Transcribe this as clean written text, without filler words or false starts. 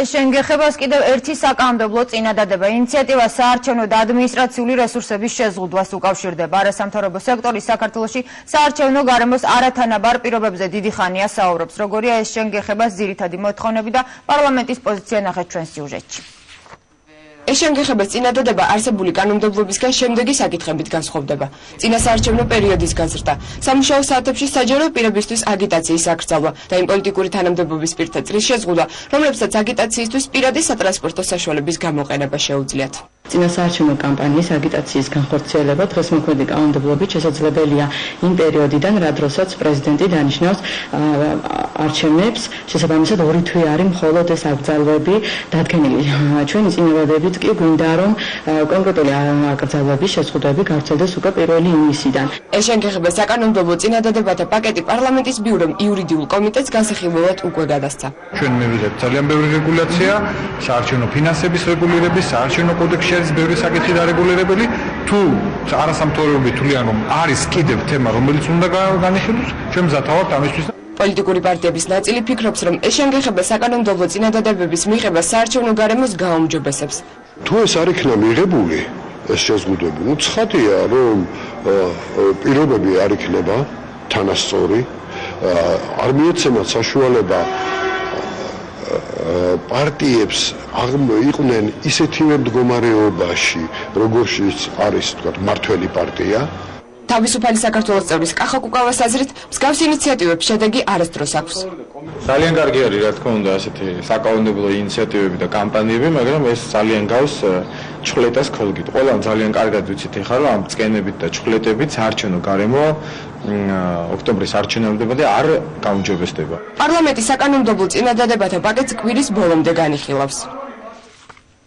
ეს შენგეხებას კიდევ ერთი საკანონმდებლო წინადადება. ინიციატივა საარჩევნო და ადმინისტრაციული რესურსების შეზღუდვას უკავშირდება. არასამთავრობო სექტორი საქართველოში საარჩევნო გარემოს არათანაბარ პირობებზე დიდი ხანია საუბრობს. როგორია ეს შენგეხებას ძირითადი მოთხოვნები და პარლამენტის პოზიცია ნახეთ ჩვენ სიუჟეტში. ეს შენგეხებას წინადადება არსებული კანონმდებლობისგან შემდეგი საკითხებით განსხვავდება. წინა საარჩევნო პერიოდის გაზრდა, სამუშაო საათებში საჯარო პირებისთვის აგიტაციის აკრძალვა და იმ პოლიტიკური თანამდებობის პირთა წრის შეზღუდვა, რომლებსაც აგიტაციისთვის პირადი სატრანსპორტო საშუალების გამოყენება შეუძლიათ. წინა საარჩევნო კამპანიის აგიტაციის განხორციელება დღეს მოქმედი კანონმდებლობით შესაძლებელია იმ პერიოდიდან, რა დროსაც პრეზიდენტი დანიშნავს არჩევნებს, შესაბამისად 2 თვე არის მხოლოდ ეს აკრძალვები დადგენილი. ჩვენი წინადადებით კი გვინდა რომ კონკრეტული აკრძალვების შეზღუდვები გავრცელდეს უკვე 1 ივნისიდან. ეს შენგეხება საკანონმდებლო წინადადებათა პაკეტი პარლამენტის ბიურომ იურიდიულ კომიტეტს განსახილველად უკვე გადასცა. ჩვენ მივიღებთ ძალიან ბევრი რეგულაცია, საარჩევნო ფინანსების რეგულირების, საარჩევნო კოდექსში არის ბევრი საკითხი დარეგულირებული. თუ არასამთავრობო თვლიან რომ არის კიდევ თემა, რომელიც უნდა განიხილოს, ჩვენ მზად ვართ ამისთვის. პოლიტიკური პარტიების ნაწილი ფიქრობს, რომ ეს შენგეხება საკანონმდებლო წინადადებების მიღებას საარჩევნო გარემოს გააუმჯობესებს. თუ ეს არ იქნა მიღებული, ეს შეზღუდვები, ცხადია, რომ პირობები არ იქნება თანასწორი, არ მიეცემათ საშუალება პარტიებს იყვნენ ისეთივე მდგომარეობაში, როგორშიც არის, თქვათ, მართველი პარტია. თავისუფალი საქართველოს წევრის კახა კუკავას აზრით, მსგავსი ინიციატივების შედეგი არასდროს აქვს. ძალიან კარგი არის, რა თქმა უნდა, ასეთი საკანონმდებლო ინიციატივები და კამპანიები, მაგრამ ეს ძალიან გავს ჩხლეტას ქოლგით. ყველამ ძალიან კარგად ვიცით ეხლა, რომ ამ წკენებით და ჩხლეტებით საარჩევნო გარემო ოქტომბრის არჩევნებამდე არ გაუმჯობესდება. პარლამენტი საკანონმდებლო წინადადებათა პაკეტს კვირის ბოლომდე განიხილავს.